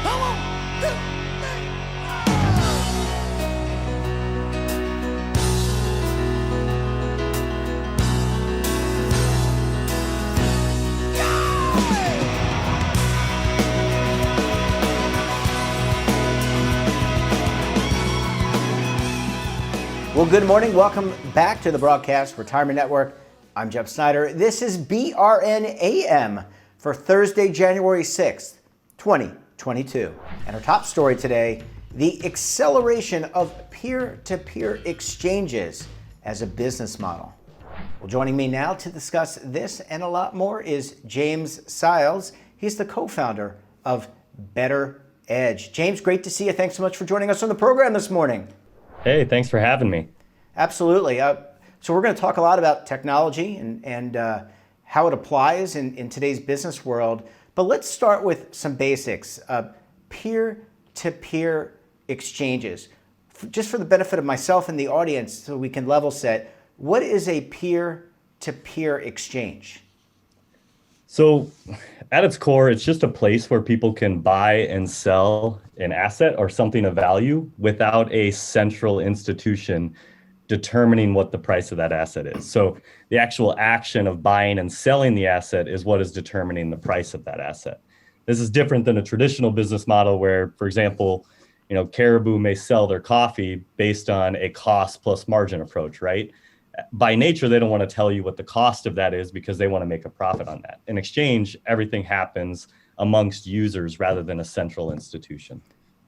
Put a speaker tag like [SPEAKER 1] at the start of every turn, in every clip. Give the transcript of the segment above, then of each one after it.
[SPEAKER 1] Come on, 2, 3.
[SPEAKER 2] Well, good morning. Welcome back to the Broadcast Retirement Network. I'm Jeff Snyder. This is BRN AM for Thursday, January 6th, 2022. And our top story today, the acceleration of peer-to-peer exchanges as a business model. Well, joining me now to discuss this and a lot more is James Siles. He's the co-founder of Better Edge. James, great to see you. Thanks so much for joining us on the program this morning.
[SPEAKER 3] Hey, thanks for having me.
[SPEAKER 2] Absolutely. So we're going to talk a lot about technology and how it applies in today's business world. But let's start with some basics. Peer-to-peer exchanges. Just for the benefit of myself and the audience so we can level set, what is a peer-to-peer exchange?
[SPEAKER 3] So at its core, it's just a place where people can buy and sell an asset or something of value without a central institution determining what the price of that asset is. So the actual action of buying and selling the asset is what is determining the price of that asset. This is different than a traditional business model where, for example, Caribou may sell their coffee based on a cost plus margin approach, right? By nature, they don't want to tell you what the cost of that is because they want to make a profit on that. In exchange, everything happens amongst users rather than a central institution.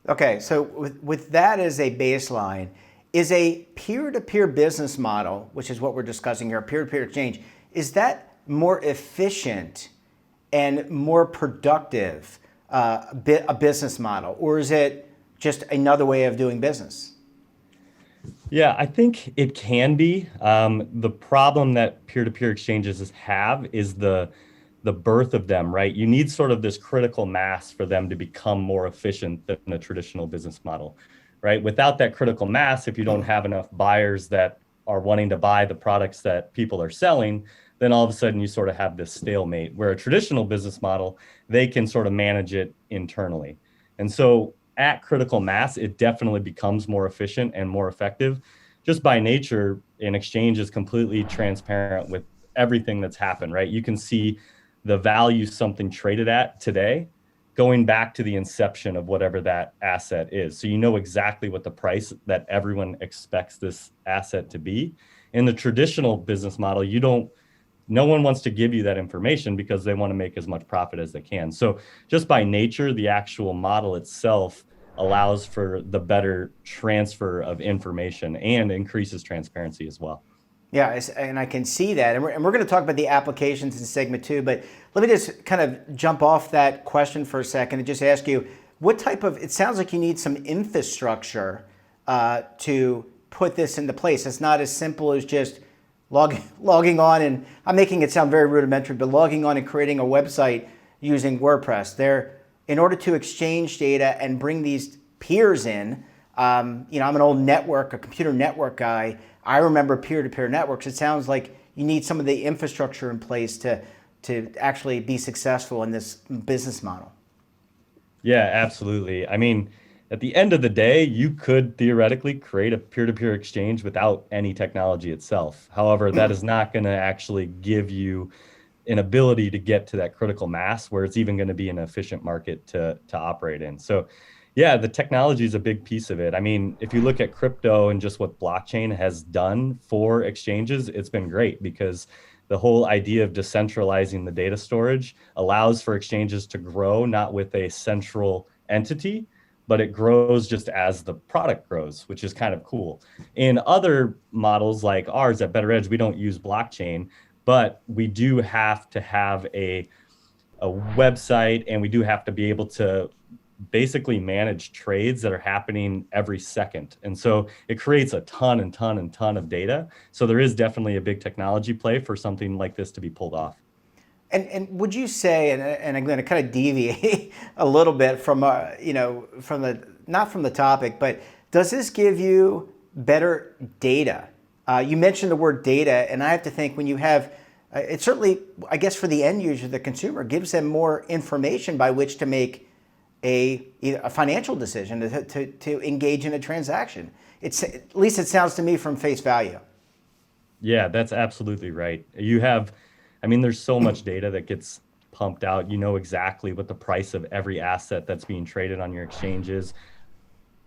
[SPEAKER 2] Okay, so with that as a baseline, is a peer-to-peer business model, which is what we're discussing here, peer-to-peer exchange, is that more efficient and more productive a business model, or is it just another way of doing business?
[SPEAKER 3] Yeah, I think it can be. The problem that peer-to-peer exchanges have is the birth of them, right? You need sort of this critical mass for them to become more efficient than a traditional business model, right? Without that critical mass, if you don't have enough buyers that are wanting to buy the products that people are selling, then all of a sudden you sort of have this stalemate where a traditional business model, they can sort of manage it internally. And so at critical mass, it definitely becomes more efficient and more effective. Just by nature, an exchange is completely transparent with everything that's happened, right? You can see the value something traded at today going back to the inception of whatever that asset is. So you know exactly what the price that everyone expects this asset to be. In the traditional business model, no one wants to give you that information because they want to make as much profit as they can. So just by nature, the actual model itself allows for the better transfer of information and increases transparency as well.
[SPEAKER 2] Yeah, and I can see that. And we're going to talk about the applications in segment 2, but let me just kind of jump off that question for a second and just ask you, it sounds like you need some infrastructure to put this into place. It's not as simple as just logging on, and I'm making it sound very rudimentary, but logging on and creating a website using WordPress. In order to exchange data and bring these peers in, I'm an old a computer network guy. I remember peer-to-peer networks. It sounds like you need some of the infrastructure in place to actually be successful in this business model.
[SPEAKER 3] Yeah, absolutely. I mean, at the end of the day, you could theoretically create a peer-to-peer exchange without any technology itself. However, that is not going to actually give you an ability to get to that critical mass where it's even going to be an efficient market to operate in. So yeah, the technology is a big piece of it. I mean, if you look at crypto and just what blockchain has done for exchanges, it's been great because the whole idea of decentralizing the data storage allows for exchanges to grow, not with a central entity, but it grows just as the product grows, which is kind of cool. In other models like ours at Better Edge, we don't use blockchain, but we do have to have a website, and we do have to be able to basically manage trades that are happening every second. And so it creates a ton of data. So there is definitely a big technology play for something like this to be pulled off.
[SPEAKER 2] And would you say, and I'm going to kind of deviate a little bit from not from the topic, but does this give you better data? You mentioned the word data, and I have to think when you have, it certainly, I guess for the end user, the consumer, gives them more information by which to make either a financial decision to engage in a transaction. At least it sounds to me from face value.
[SPEAKER 3] Yeah, that's absolutely right. There's so much data that gets pumped out. You know exactly what the price of every asset that's being traded on your exchange is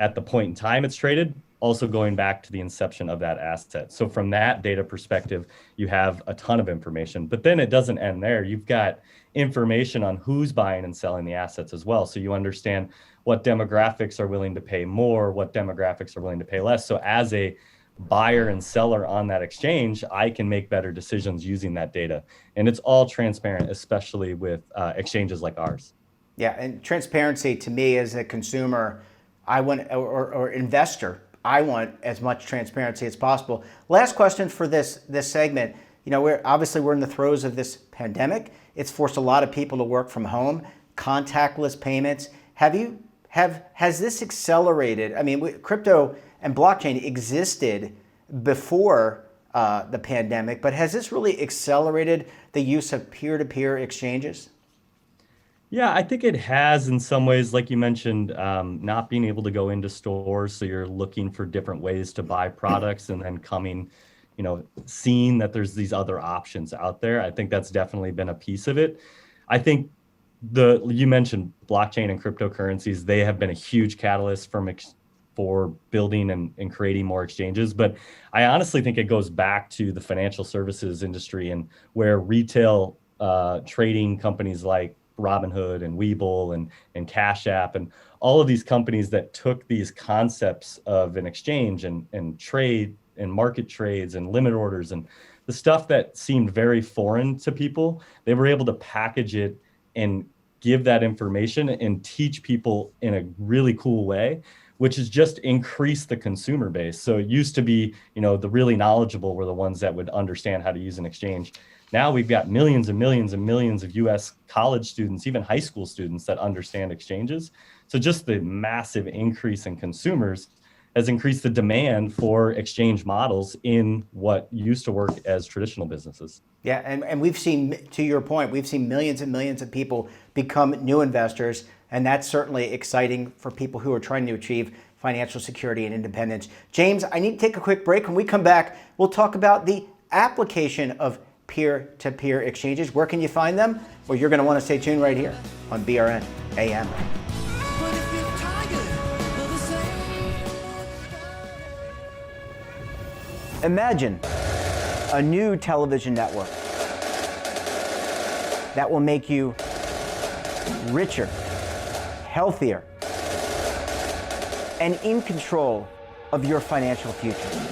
[SPEAKER 3] at the point in time it's traded, also going back to the inception of that asset. So from that data perspective, you have a ton of information, but then it doesn't end there. You've got information on who's buying and selling the assets as well. So you understand what demographics are willing to pay more, what demographics are willing to pay less. So as a buyer and seller on that exchange, I can make better decisions using that data. And it's all transparent, especially with exchanges like ours.
[SPEAKER 2] Yeah, and transparency to me as a consumer, I want, or investor, I want as much transparency as possible. Last question for this segment. You know, we're in the throes of this pandemic. It's forced a lot of people to work from home, contactless payments. Has this accelerated? I mean, crypto and blockchain existed before the pandemic, but has this really accelerated the use of peer-to-peer exchanges?
[SPEAKER 3] Yeah, I think it has in some ways, like you mentioned, not being able to go into stores. So you're looking for different ways to buy products and then seeing that there's these other options out there. I think that's definitely been a piece of it. I think you mentioned blockchain and cryptocurrencies. They have been a huge catalyst for building and creating more exchanges. But I honestly think it goes back to the financial services industry and where retail trading companies like Robinhood and Webull and Cash App and all of these companies that took these concepts of an exchange and trade and market trades and limit orders and the stuff that seemed very foreign to people, they were able to package it and give that information and teach people in a really cool way, which has just increased the consumer base. So it used to be, the really knowledgeable were the ones that would understand how to use an exchange. Now we've got millions and millions and millions of US college students, even high school students that understand exchanges. So just the massive increase in consumers has increased the demand for exchange models in what used to work as traditional businesses.
[SPEAKER 2] Yeah, and we've seen, to your point, we've seen millions and millions of people become new investors, and that's certainly exciting for people who are trying to achieve financial security and independence. James, I need to take a quick break. When we come back, we'll talk about the application of peer-to-peer exchanges. Where can you find them? Well, you're going to want to stay tuned right here on BRN AM. Imagine a new television network that will make you richer, healthier, and in control of your financial future.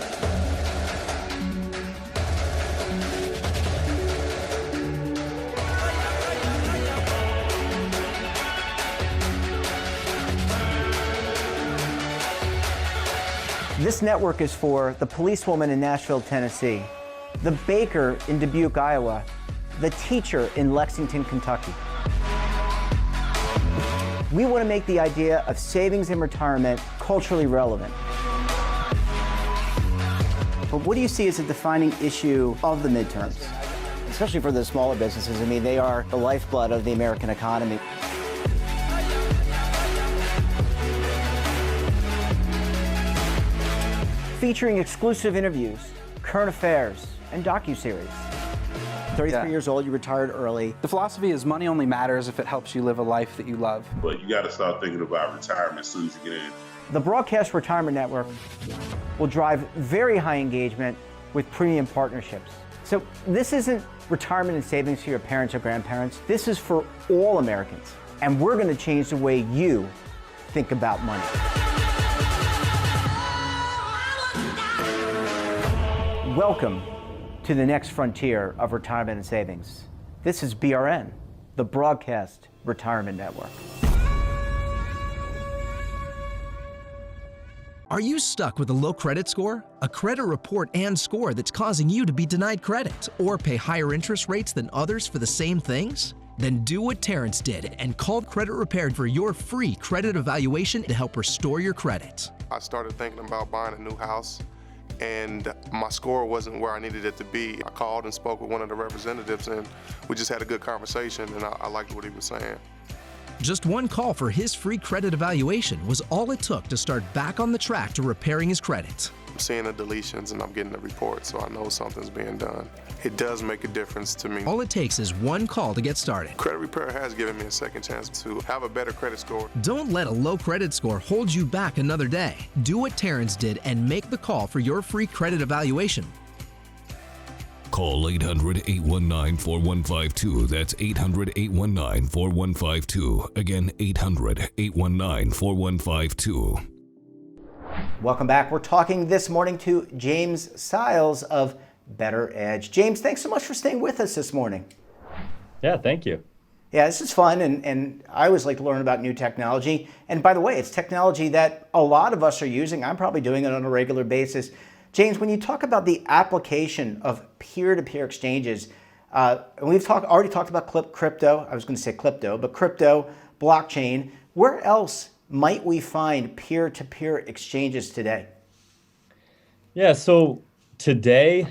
[SPEAKER 2] This network is for the policewoman in Nashville, Tennessee, the baker in Dubuque, Iowa, the teacher in Lexington, Kentucky. We want to make the idea of savings and retirement culturally relevant. But what do you see as a defining issue of the midterms, especially for the smaller businesses? I mean, they are the lifeblood of the American economy. Featuring exclusive interviews, current affairs, and docuseries. 33 years old, you retired early.
[SPEAKER 4] The philosophy is money only matters if it helps you live a life that you love.
[SPEAKER 5] But you got to start thinking about retirement as soon as you get in.
[SPEAKER 2] The Broadcast Retirement Network will drive very high engagement with premium partnerships. So this isn't retirement and savings for your parents or grandparents. This is for all Americans. And we're going to change the way you think about money. Welcome to the next frontier of retirement and savings. This is BRN, the Broadcast Retirement Network.
[SPEAKER 6] Are you stuck with a low credit score? A credit report and score that's causing you to be denied credit or pay higher interest rates than others for the same things? Then do what Terrence did and call Credit Repaired for your free credit evaluation to help restore your credit.
[SPEAKER 7] I started thinking about buying a new house, and my score wasn't where I needed it to be. I called and spoke with one of the representatives, and we just had a good conversation, and I liked what he was saying.
[SPEAKER 6] Just one call for his free credit evaluation was all it took to start back on the track to repairing his credit.
[SPEAKER 7] I'm seeing the deletions and I'm getting the report, so I know something's being done. It does make a difference to me.
[SPEAKER 6] All it takes is one call to get started.
[SPEAKER 7] Credit repair has given me a second chance to have a better credit score.
[SPEAKER 6] Don't let a low credit score hold you back another day. Do what Terrence did and make the call for your free credit evaluation.
[SPEAKER 8] Call 800-819-4152. That's 800-819-4152. Again, 800-819-4152.
[SPEAKER 2] Welcome back. We're talking this morning to James Siles of Better Edge. James, thanks so much for staying with us this morning.
[SPEAKER 3] Yeah, thank you.
[SPEAKER 2] Yeah, this is fun, and I always like to learn about new technology. And by the way, it's technology that a lot of us are using. I'm probably doing it on a regular basis. James, when you talk about the application of peer-to-peer exchanges, and we've already talked about crypto, I was going to say klepto, but crypto, blockchain, where else might we find peer-to-peer exchanges today?
[SPEAKER 3] Yeah, so today,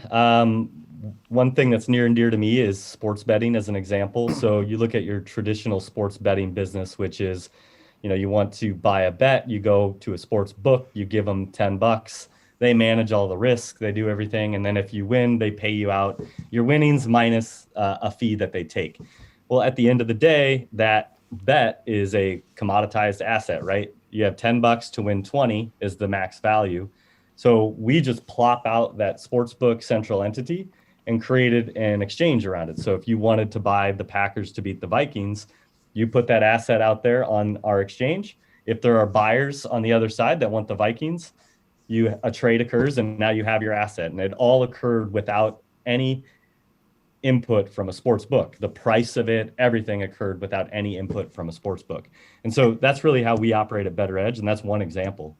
[SPEAKER 3] one thing that's near and dear to me is sports betting as an example. So you look at your traditional sports betting business, which is, you want to buy a bet, you go to a sports book, you give them $10. They manage all the risk, they do everything. And then if you win, they pay you out your winnings minus a fee that they take. Well, at the end of the day, that bet is a commoditized asset, right? You have $10 to win 20 is the max value. So we just plop out that sportsbook central entity and created an exchange around it. So if you wanted to buy the Packers to beat the Vikings, you put that asset out there on our exchange. If there are buyers on the other side that want the Vikings, a trade occurs and now you have your asset. And it all occurred without any input from a sports book. The price of it, everything occurred without any input from a sports book. And so that's really how we operate at Better Edge. And that's one example.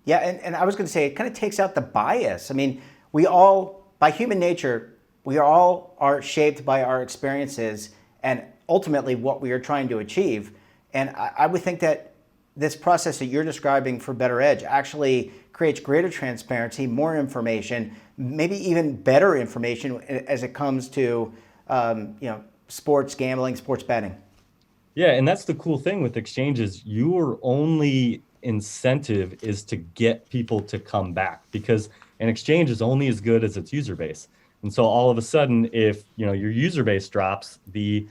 [SPEAKER 2] Yeah, and I was going to say, it kind of takes out the bias. I mean, we all, by human nature, we all are shaped by our experiences and ultimately what we are trying to achieve. And I would think that this process that you're describing for Better Edge actually creates greater transparency, more information, maybe even better information as it comes to sports gambling, sports betting.
[SPEAKER 3] Yeah, and that's the cool thing with exchanges. Your only incentive is to get people to come back, because an exchange is only as good as its user base. And so all of a sudden, if your user base drops, the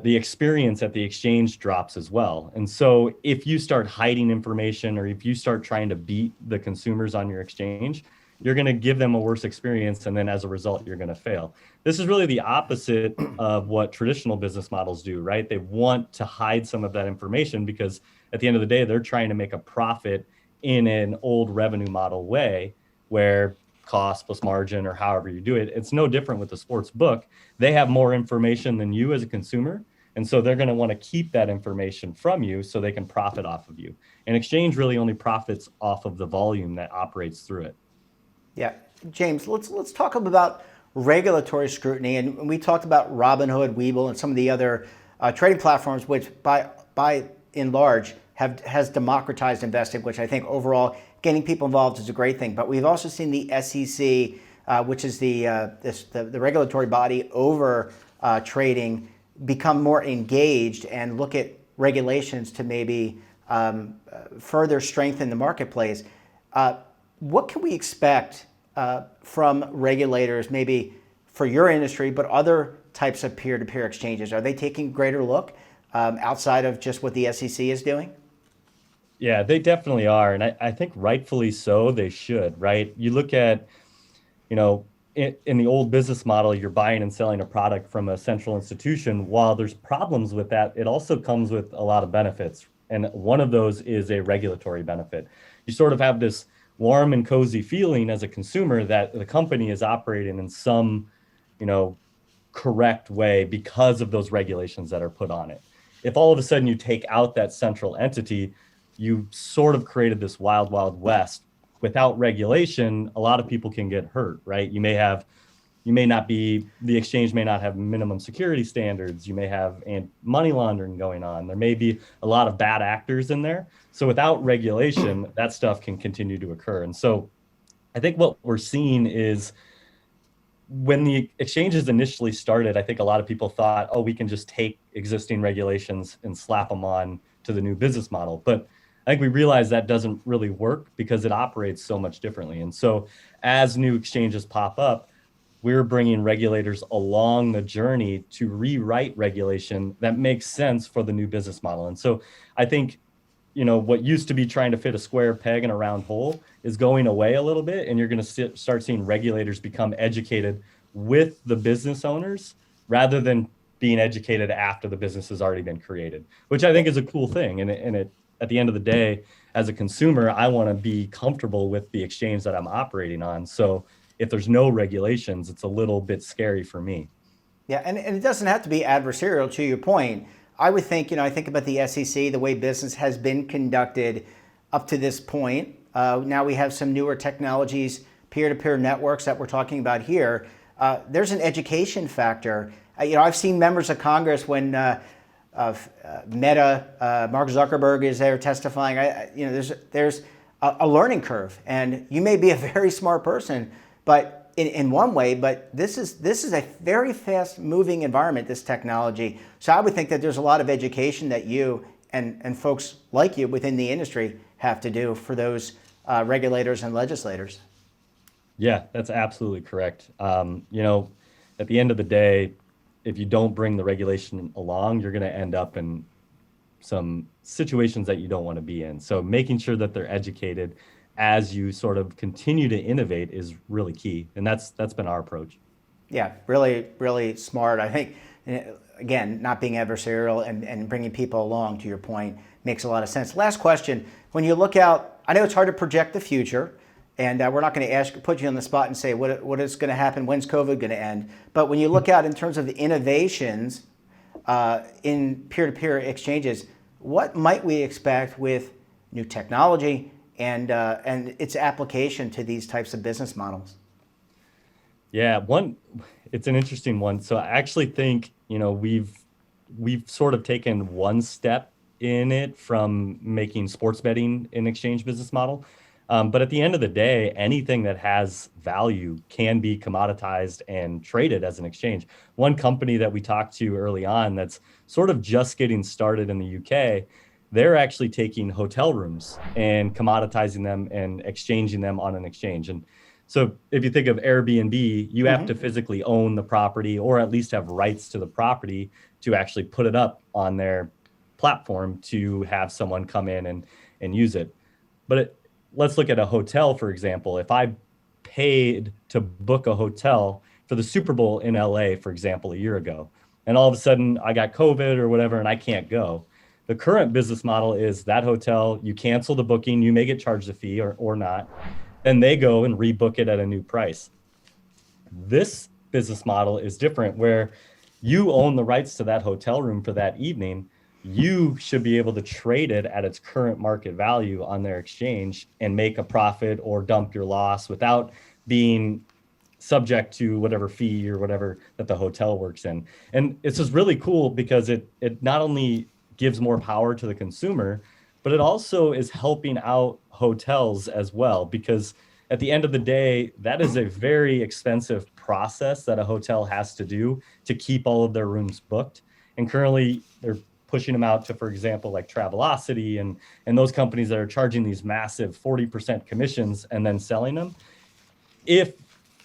[SPEAKER 3] experience at the exchange drops as well. And so if you start hiding information or if you start trying to beat the consumers on your exchange, you're going to give them a worse experience. And then as a result, you're going to fail. This is really the opposite of what traditional business models do, right? They want to hide some of that information because at the end of the day, they're trying to make a profit in an old revenue model way where cost plus margin or however you do it. It's no different with the sports book. They have more information than you as a consumer. And so they're going to want to keep that information from you so they can profit off of you. And exchange really only profits off of the volume that operates through it.
[SPEAKER 2] Yeah. James, let's talk about regulatory scrutiny. And we talked about Robinhood, Webull, and some of the other trading platforms, which by and large has democratized investing, which I think overall getting people involved is a great thing. But we've also seen the SEC, which is the regulatory body over trading, become more engaged and look at regulations to maybe further strengthen the marketplace. What can we expect from regulators, maybe for your industry, but other types of peer-to-peer exchanges? Are they taking a greater look outside of just what the SEC is doing?
[SPEAKER 3] Yeah, they definitely are. And I think rightfully so, they should, right? You look at, in the old business model, you're buying and selling a product from a central institution. While there's problems with that, it also comes with a lot of benefits. And one of those is a regulatory benefit. You sort of have this warm and cozy feeling as a consumer that the company is operating in some, correct way because of those regulations that are put on it. If all of a sudden you take out that central entity, you sort of created this wild, wild west. Without regulation, a lot of people can get hurt, right? The exchange may not have minimum security standards. You may have money laundering going on. There may be a lot of bad actors in there. So without regulation, that stuff can continue to occur. And so I think what we're seeing is when the exchanges initially started, I think a lot of people thought, oh, we can just take existing regulations and slap them on to the new business model. But I think we realized that doesn't really work because it operates so much differently. And so as new exchanges pop up, we're bringing regulators along the journey to rewrite regulation that makes sense for the new business model. And so I think, what used to be trying to fit a square peg in a round hole is going away a little bit. And you're going to start seeing regulators become educated with the business owners rather than being educated after the business has already been created, which I think is a cool thing. And it at the end of the day, as a consumer, I want to be comfortable with the exchange that I'm operating on. So if there's no regulations, it's a little bit scary for me.
[SPEAKER 2] Yeah, and it doesn't have to be adversarial, to your point. I would think, I think about the SEC, the way business has been conducted up to this point. Now we have some newer technologies, peer-to-peer networks that we're talking about here. There's an education factor. I've seen members of Congress when Meta, Mark Zuckerberg is there testifying. There's a learning curve, and you may be a very smart person, but in one way, but this is a very fast moving environment, this technology. So I would think that there's a lot of education that you and folks like you within the industry have to do for those regulators and legislators.
[SPEAKER 3] Yeah, that's absolutely correct. At the end of the day, if you don't bring the regulation along, you're going to end up in some situations that you don't want to be in. So making sure that they're educated as you sort of continue to innovate is really key. And that's been our approach. Yeah,
[SPEAKER 2] really, really smart. I think, again, not being adversarial and bringing people along, to your point, makes a lot of sense. Last question. When you look out, I know it's hard to project the future, and we're not going to put you on the spot and say what is going to happen, when's COVID going to end. But when you look out in terms of the innovations in peer-to-peer exchanges, what might we expect with new technology and its application to these types of business models?
[SPEAKER 3] Yeah, it's an interesting one. So I actually think, we've sort of taken one step in it from making sports betting an exchange business model. But at the end of the day, anything that has value can be commoditized and traded as an exchange. One company that we talked to early on that's sort of just getting started in the UK, they're actually taking hotel rooms and commoditizing them and exchanging them on an exchange. And so if you think of Airbnb, you have to physically own the property or at least have rights to the property to actually put it up on their platform to have someone come in and use it. But let's look at a hotel, for example. If I paid to book a hotel for the Super Bowl in LA, for example, a year ago, and all of a sudden I got COVID or whatever and I can't go, the current business model is that hotel, you cancel the booking, you may get charged a fee or not, and they go and rebook it at a new price. This business model is different where you own the rights to that hotel room for that evening. You should be able to trade it at its current market value on their exchange and make a profit or dump your loss without being subject to whatever fee or whatever that the hotel works in. And it's just really cool because it not only gives more power to the consumer, but it also is helping out hotels as well, because at the end of the day, that is a very expensive process that a hotel has to do to keep all of their rooms booked. And currently they're pushing them out to, for example, like Travelocity and those companies that are charging these massive 40% commissions and then selling them. If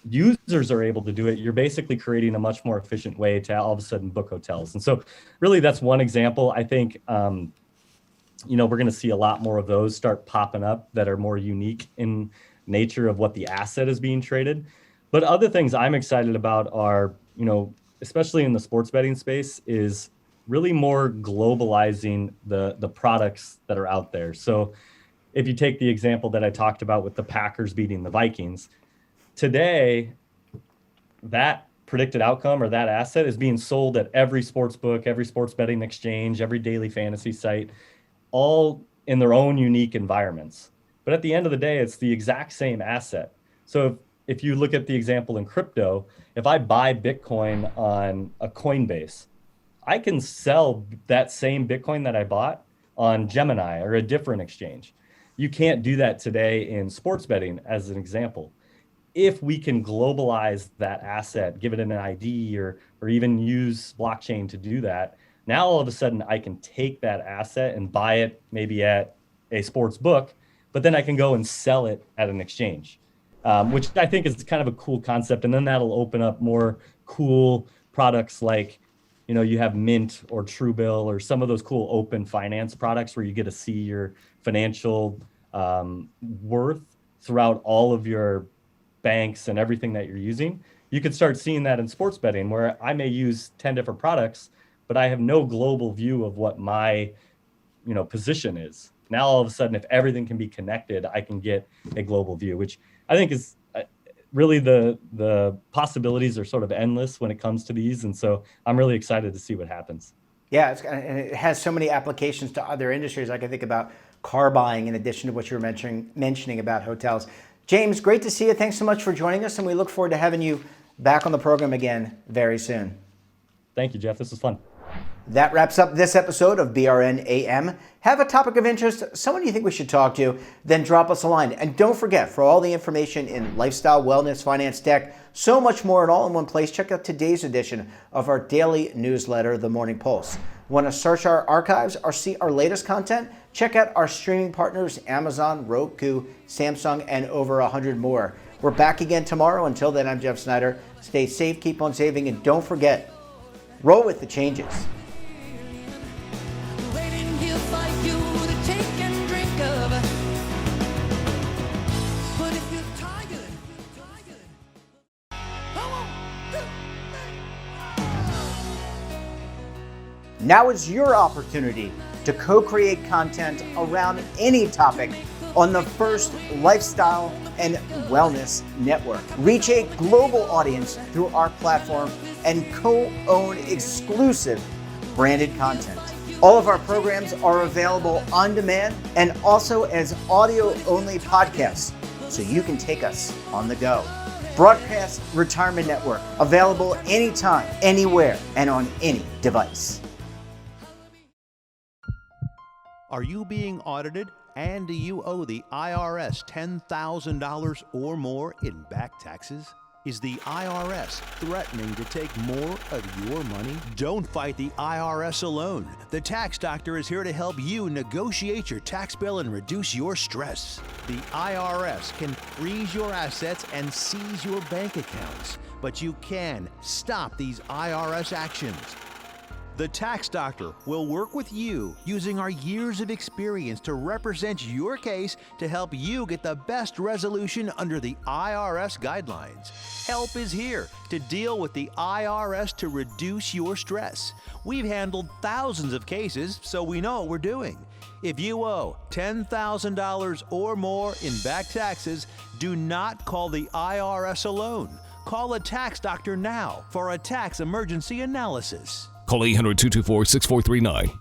[SPEAKER 3] users are able to do it, you're basically creating a much more efficient way to all of a sudden book hotels. And so really that's one example. I think, we're going to see a lot more of those start popping up that are more unique in nature of what the asset is being traded. But other things I'm excited about are, especially in the sports betting space, is really more globalizing the products that are out there. So if you take the example that I talked about with the Packers beating the Vikings, today, that predicted outcome or that asset is being sold at every sports book, every sports betting exchange, every daily fantasy site, all in their own unique environments. But at the end of the day, it's the exact same asset. So if you look at the example in crypto, if I buy Bitcoin on a Coinbase, I can sell that same Bitcoin that I bought on Gemini or a different exchange. You can't do that today in sports betting, as an example. if we can globalize that asset, give it an ID or even use blockchain to do that, now all of a sudden I can take that asset and buy it maybe at a sports book, but then I can go and sell it at an exchange, which I think is kind of a cool concept. And then that'll open up more cool products like, you have Mint or Truebill or some of those cool open finance products where you get to see your financial worth throughout all of your banks and everything that you're using. You could start seeing that in sports betting where I may use 10 different products, but I have no global view of what my, position is. Now, all of a sudden, if everything can be connected, I can get a global view, which I think is really the possibilities are sort of endless when it comes to these. And so I'm really excited to see what happens.
[SPEAKER 2] Yeah, and it has so many applications to other industries. I can think about car buying in addition to what you were mentioning about hotels. James, great to see you. Thanks so much for joining us, and we look forward to having you back on the program again very soon.
[SPEAKER 3] Thank you, Jeff. This was fun.
[SPEAKER 2] That wraps up this episode of BRN AM. Have a topic of interest, someone you think we should talk to, then drop us a line. And don't forget, for all the information in lifestyle, wellness, finance, tech, so much more and all in one place, check out today's edition of our daily newsletter, The Morning Pulse. Want to search our archives or see our latest content? Check out our streaming partners, Amazon, Roku, Samsung, and over 100 more. We're back again tomorrow. Until then, I'm Jeff Snyder. Stay safe, keep on saving, and don't forget, roll with the changes.
[SPEAKER 1] Waiting here for you to take and drink of. But if you're tired, come on.
[SPEAKER 2] Now is your opportunity to co-create content around any topic on the first lifestyle and wellness network. Reach a global audience through our platform and co-own exclusive branded content. All of our programs are available on demand and also as audio-only podcasts, so you can take us on the go. Broadcast Retirement Network, available anytime, anywhere, and on any device.
[SPEAKER 9] Are you being audited? And do you owe the IRS $10,000 or more in back taxes? Is the IRS threatening to take more of your money? Don't fight the IRS alone. The Tax Doctor is here to help you negotiate your tax bill and reduce your stress. The IRS can freeze your assets and seize your bank accounts, but you can stop these IRS actions. The Tax Doctor will work with you using our years of experience to represent your case to help you get the best resolution under the IRS guidelines. Help is here to deal with the IRS to reduce your stress. We've handled thousands of cases, so we know what we're doing. If you owe $10,000 or more in back taxes, do not call the IRS alone. Call a Tax Doctor now for a tax emergency analysis.
[SPEAKER 8] Call 800-224-6439.